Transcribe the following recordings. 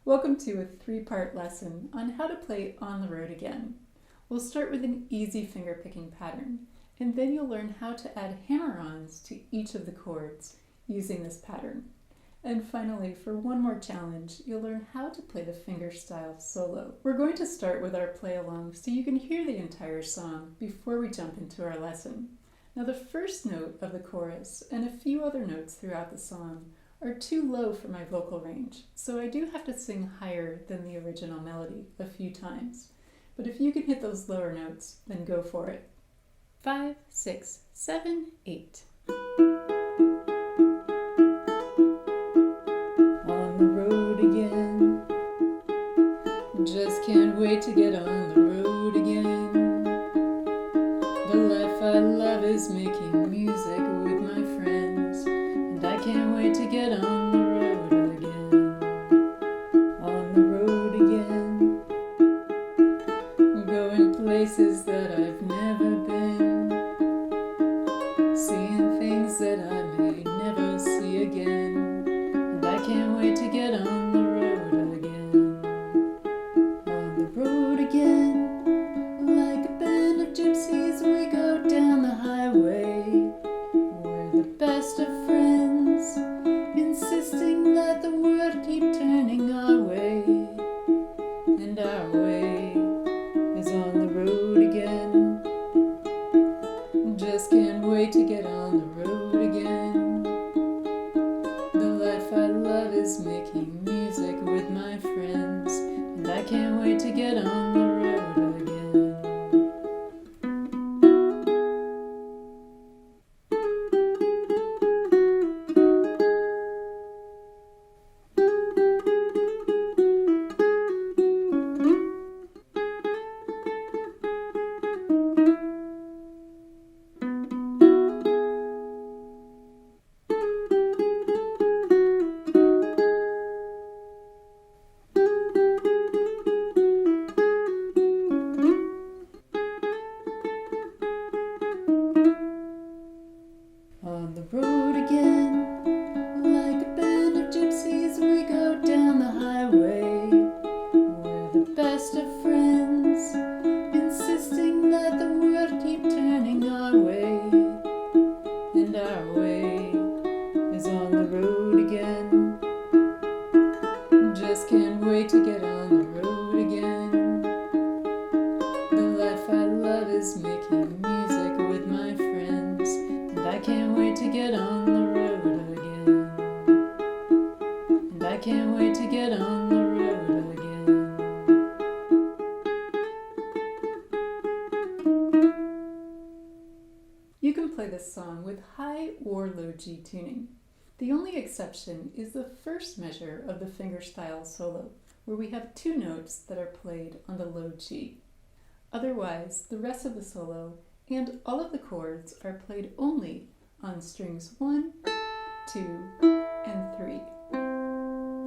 Welcome to a three-part lesson on how to play On the Road Again. We'll start with an easy finger-picking pattern, and then you'll learn how to add hammer-ons to each of the chords using this pattern. And finally, for one more challenge, you'll learn how to play the fingerstyle solo. We're going to start with our play-along so you can hear the entire song before we jump into our lesson. Now the first note of the chorus and a few other notes throughout the song are too low for my vocal range, so I do have to sing higher than the original melody a few times. But if you can hit those lower notes, then go for it. 5, 6, 7, 8. On the road again, just can't wait to get on the road again. The life I love is making music with my friends, and I can't wait to get on the road again. On the road again, going places that I've never been, seeing things that I may never see again, and I can't wait to get on the road again. On the road again, like a band of gypsies we go down the highway. We're the best of friends, insisting that the world keep turning our way. And our way is on the road again. Just can't wait to get on the road again. The life I love is making music with my friends, and I can't wait to get on the road again. On the road again, like a band of gypsies we go down the highway. We're the best of friends, insisting that the world keep turning our way. And our way is on the road again. Just can't wait to get on the road again. The life I love is making music with my friends, and I can't wait to get on the road again. And I can't wait to get on the road again. You can play this song with high or low G tuning. The only exception is the first measure of the fingerstyle solo, where we have two notes that are played on the low G. Otherwise, the rest of the solo and all of the chords are played only on strings 1, 2, and 3.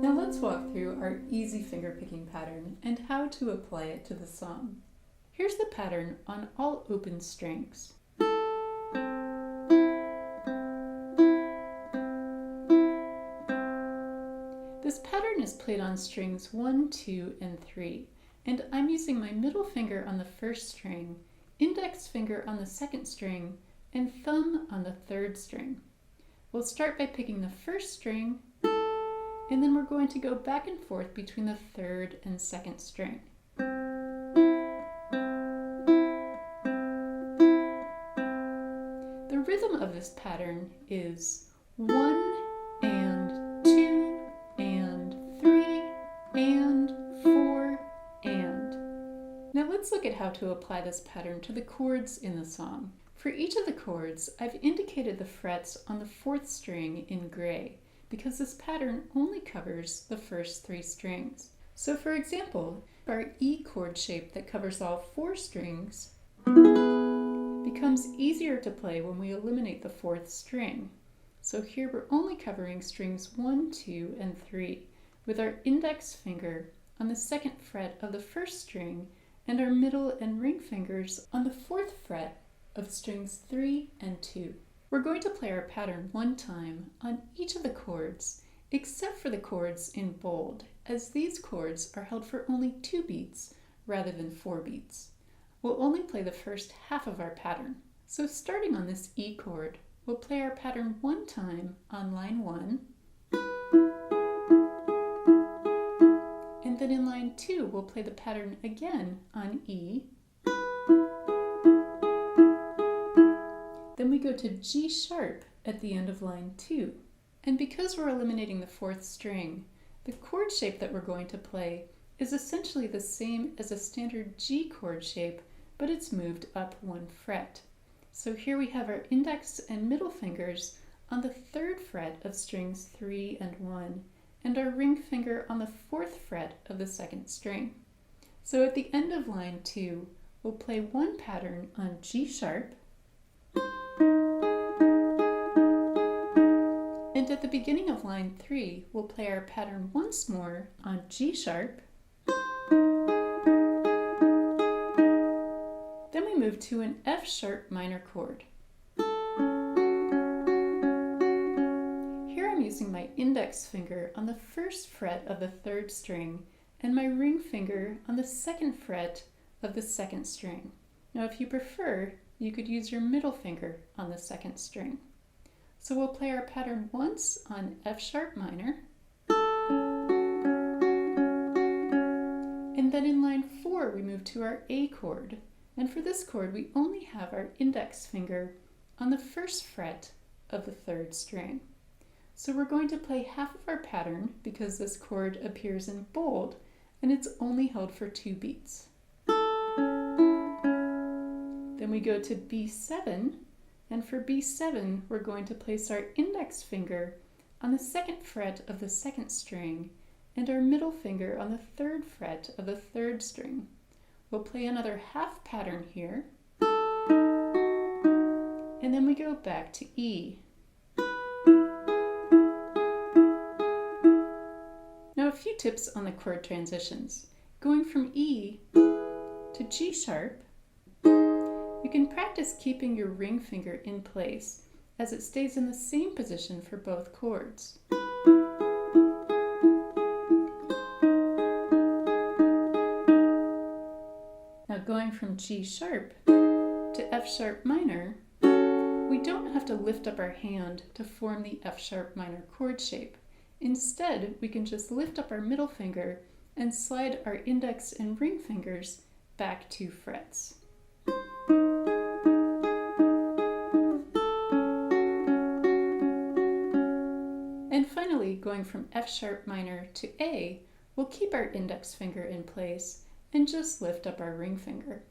Now let's walk through our easy fingerpicking pattern and how to apply it to the song. Here's the pattern on all open strings. This pattern is played on strings 1, 2, and 3, and I'm using my middle finger on the first string, index finger on the second string, and thumb on the third string. We'll start by picking the first string, and then we're going to go back and forth between the third and second string. The rhythm of this pattern is 1 and 2 and 3 and 4 and. Now let's look at how to apply this pattern to the chords in the song. For each of the chords, I've indicated the frets on the fourth string in gray because this pattern only covers the first 3 strings. So for example, our E chord shape that covers all 4 strings becomes easier to play when we eliminate the fourth string. So here we're only covering strings 1, 2, and 3 with our index finger on the second fret of the first string and our middle and ring fingers on the fourth fret of strings 3 and 2. We're going to play our pattern one time on each of the chords except for the chords in bold as these chords are held for only 2 beats rather than 4 beats. We'll only play the first half of our pattern. So starting on this E chord, we'll play our pattern one time on line 1, and then in line 2 we'll play the pattern again on E. Then we go to G sharp at the end of line 2. And because we're eliminating the 4th string, the chord shape that we're going to play is essentially the same as a standard G chord shape, but it's moved up 1 fret. So here we have our index and middle fingers on the 3rd fret of strings 3 and 1, and our ring finger on the 4th fret of the 2nd string. So at the end of line 2, we'll play one pattern on G sharp, and at the beginning of line 3, we'll play our pattern once more on G sharp. Then we move to an F sharp minor chord. Here I'm using my index finger on the 1st fret of the 3rd string and my ring finger on the 2nd fret of the 2nd string. Now if you prefer, you could use your middle finger on the 2nd string. So we'll play our pattern once on F sharp minor, and then in line 4 we move to our A chord, and for this chord we only have our index finger on the 1st fret of the 3rd string. So we're going to play half of our pattern because this chord appears in bold and it's only held for 2 beats. Then we go to B7, and for B7 we're going to place our index finger on the 2nd fret of the 2nd string and our middle finger on the 3rd fret of the 3rd string. We'll play another half pattern here, and then we go back to E. Now a few tips on the chord transitions. Going from E to G sharp, you can practice keeping your ring finger in place as it stays in the same position for both chords. Now going from G sharp to F sharp minor, we don't have to lift up our hand to form the F sharp minor chord shape. Instead, we can just lift up our middle finger and slide our index and ring fingers back 2 frets. And finally, going from F sharp minor to A, we'll keep our index finger in place and just lift up our ring finger.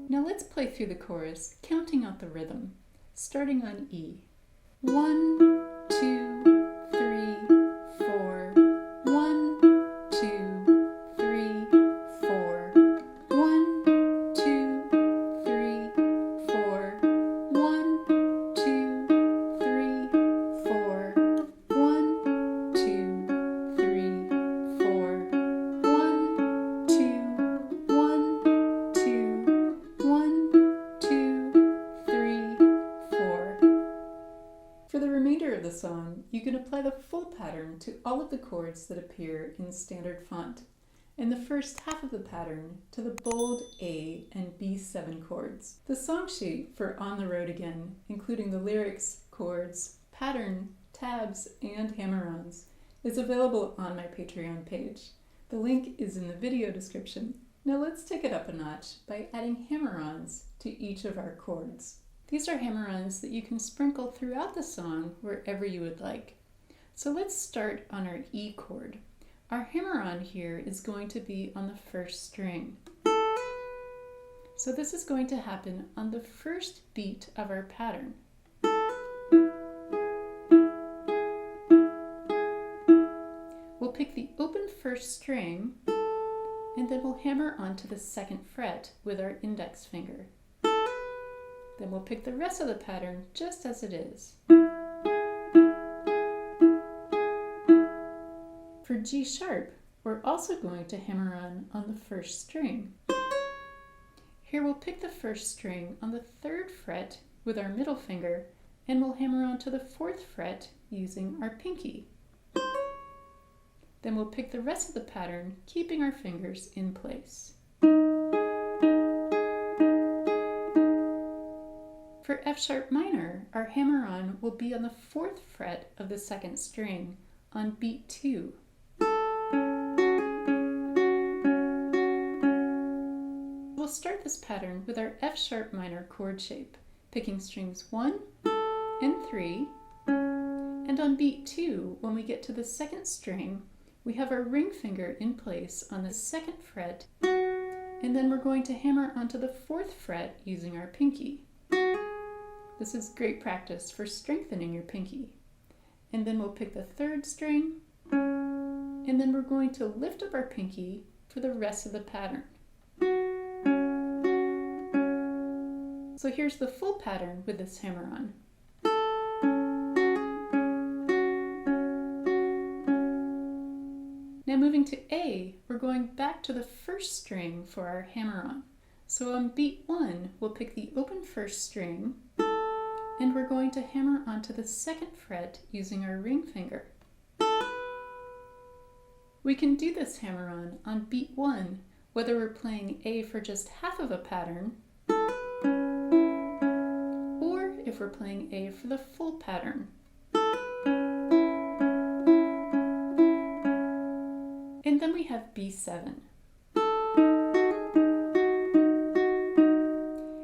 Now let's play through the chorus, counting out the rhythm, starting on E. 1, 2, 3, 4. 1, 2, 3, 4. 1, 2, 3, 4. 1, 2, 3, 4. 1, 2, 3, 4. 1, 2, 1, 2, 1, 2, 3, 4. For the remainder of the song, you can apply the full pattern to all of the chords that appear in standard font, and the first half of the pattern to the bold A and B7 chords. The song sheet for On the Road Again, including the lyrics, chords, pattern, tabs, and hammer-ons, is available on my Patreon page. The link is in the video description. Now let's take it up a notch by adding hammer-ons to each of our chords. These are hammer-ons that you can sprinkle throughout the song wherever you would like. So let's start on our E chord. Our hammer-on here is going to be on the 1st string. So this is going to happen on the 1st beat of our pattern. We'll pick the open 1st string, and then we'll hammer onto the 2nd fret with our index finger. Then we'll pick the rest of the pattern just as it is. For G sharp, we're also going to hammer on the 1st string. Here we'll pick the 1st string on the 3rd fret with our middle finger and we'll hammer onto the 4th fret using our pinky. Then we'll pick the rest of the pattern, keeping our fingers in place. For F sharp minor, our hammer-on will be on the 4th fret of the 2nd string on beat 2. We'll start this pattern with our F sharp minor chord shape, picking strings 1 and 3, and on beat 2, when we get to the 2nd string, we have our ring finger in place on the 2nd fret, and then we're going to hammer onto the 4th fret using our pinky. This is great practice for strengthening your pinky. And then we'll pick the 3rd string, and then we're going to lift up our pinky for the rest of the pattern. So here's the full pattern with this hammer-on. Now moving to A, we're going back to the 1st string for our hammer-on. So on beat 1, we'll pick the open 1st string, and we're going to hammer onto the 2nd fret using our ring finger. We can do this hammer-on on beat 1, whether we're playing A for just half of a pattern, or if we're playing A for the full pattern. And then we have B7.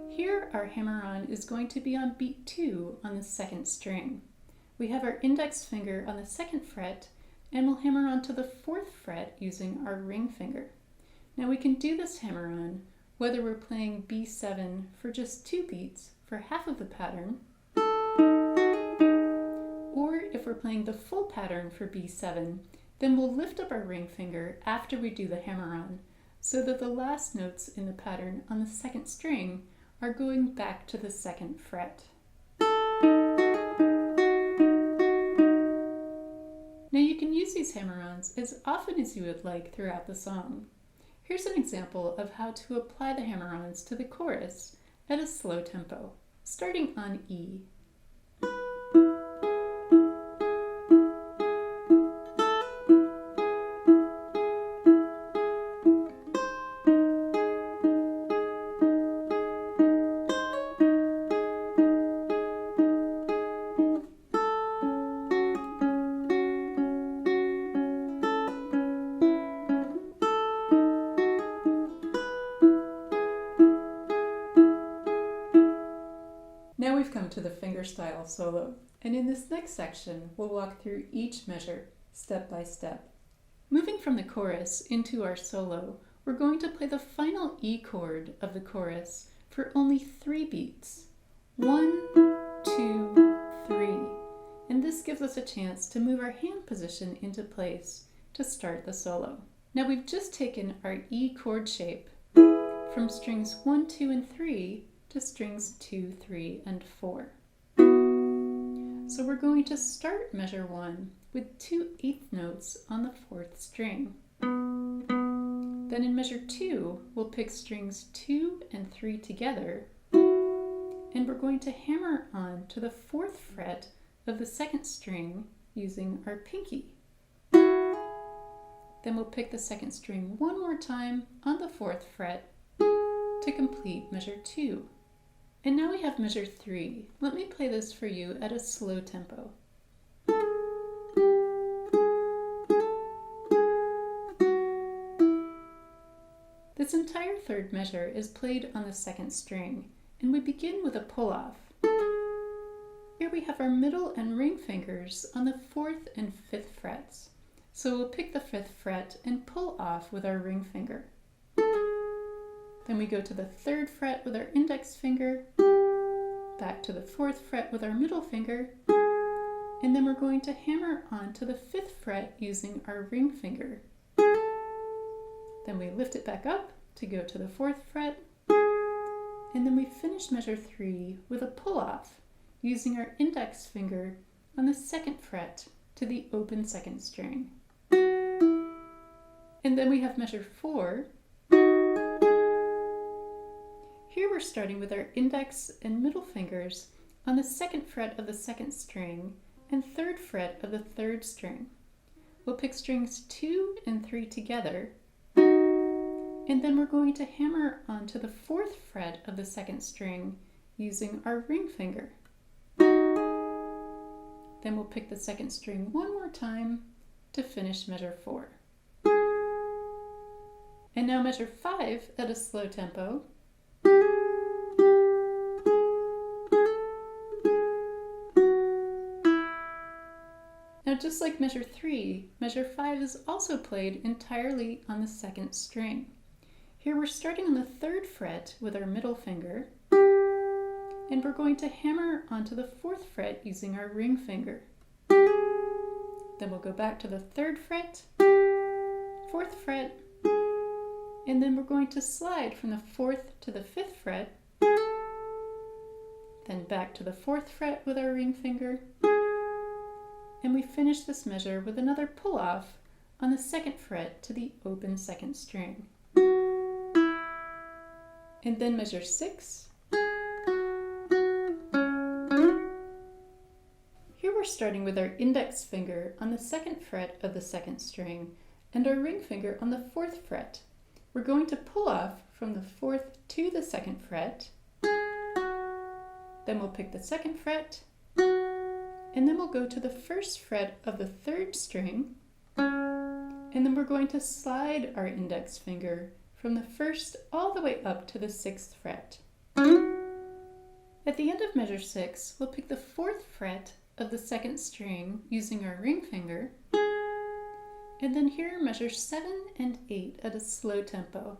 Here our hammer-on is going to be on beat 2 on the 2nd string. We have our index finger on the 2nd fret, and we'll hammer onto the 4th fret using our ring finger. Now we can do this hammer-on whether we're playing B7 for just 2 beats for half of the pattern, or if we're playing the full pattern for B7, then we'll lift up our ring finger after we do the hammer-on, so that the last notes in the pattern on the 2nd string are going back to the 2nd fret. Now you can use these hammer-ons as often as you would like throughout the song. Here's an example of how to apply the hammer-ons to the chorus at a slow tempo, starting on E. Now we've come to the fingerstyle solo, and in this next section, we'll walk through each measure, step by step. Moving from the chorus into our solo, we're going to play the final E chord of the chorus for only 3 beats. 1, 2, 3. And this gives us a chance to move our hand position into place to start the solo. Now we've just taken our E chord shape from strings 1, 2, and 3 to strings 2, 3, and 4. So we're going to start measure 1 with 2/8 notes on the 4th string. Then in measure 2, we'll pick strings 2 and 3 together, and we're going to hammer on to the 4th fret of the 2nd string using our pinky. Then we'll pick the 2nd string one more time on the 4th fret to complete measure 2. And now we have measure 3. Let me play this for you at a slow tempo. This entire 3rd measure is played on the 2nd string, and we begin with a pull-off. Here we have our middle and ring fingers on the 4th and 5th frets. So we'll pick the 5th fret and pull off with our ring finger. Then we go to the 3rd fret with our index finger, back to the 4th fret with our middle finger, and then we're going to hammer on to the 5th fret using our ring finger. Then we lift it back up to go to the 4th fret, and then we finish measure 3 with a pull-off using our index finger on the 2nd fret to the open 2nd string. And then we have measure 4. Here we're starting with our index and middle fingers on the 2nd fret of the 2nd string and 3rd fret of the 3rd string. We'll pick strings 2 and 3 together, and then we're going to hammer onto the 4th fret of the 2nd string using our ring finger. Then we'll pick the 2nd string one more time to finish measure 4. And now measure 5 at a slow tempo. Now, just like measure 3, measure 5 is also played entirely on the 2nd string. Here we're starting on the 3rd fret with our middle finger, and we're going to hammer onto the 4th fret using our ring finger. Then we'll go back to the 3rd fret, 4th fret, and then we're going to slide from the 4th to the 5th fret, then back to the 4th fret with our ring finger, and we finish this measure with another pull-off on the 2nd fret to the open 2nd string. And then measure 6. Here we're starting with our index finger on the 2nd fret of the 2nd string and our ring finger on the 4th fret. We're going to pull off from the 4th to the 2nd fret, then we'll pick the 2nd fret, and then we'll go to the 1st fret of the 3rd string, and then we're going to slide our index finger from the 1st all the way up to the 6th fret. At the end of measure 6, we'll pick the 4th fret of the 2nd string using our ring finger, and then here measure 7 and 8 at a slow tempo.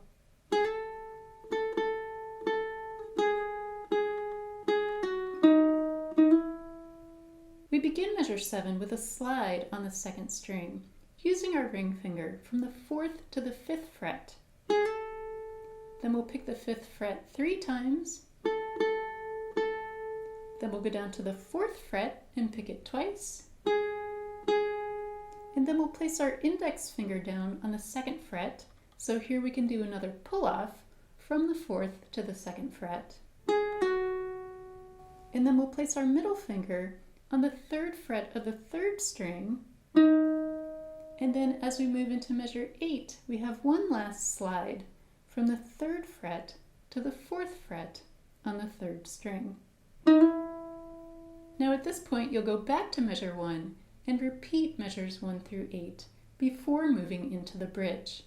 We begin measure 7 with a slide on the 2nd string, using our ring finger from the 4th to the 5th fret. Then we'll pick the 5th fret 3 times, then we'll go down to the 4th fret and pick it twice, and then we'll place our index finger down on the 2nd fret, so here we can do another pull-off from the 4th to the 2nd fret. And then we'll place our middle finger on the 3rd fret of the 3rd string, and then as we move into measure 8, we have one last slide from the 3rd fret to the 4th fret on the 3rd string. Now at this point, you'll go back to measure 1 and repeat measures 1 through 8 before moving into the bridge.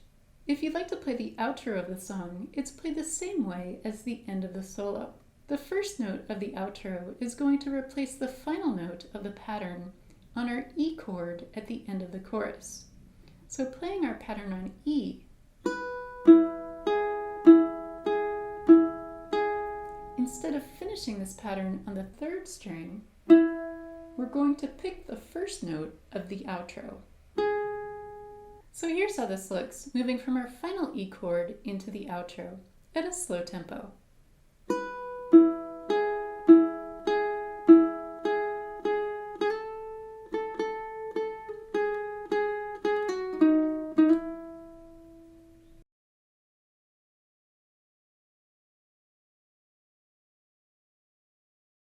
If you'd like to play the outro of the song, it's played the same way as the end of the solo. The first note of the outro is going to replace the final note of the pattern on our E chord at the end of the chorus. So playing our pattern on E, instead of finishing this pattern on the 3rd string, we're going to pick the first note of the outro. So here's how this looks, moving from our final E chord into the outro at a slow tempo.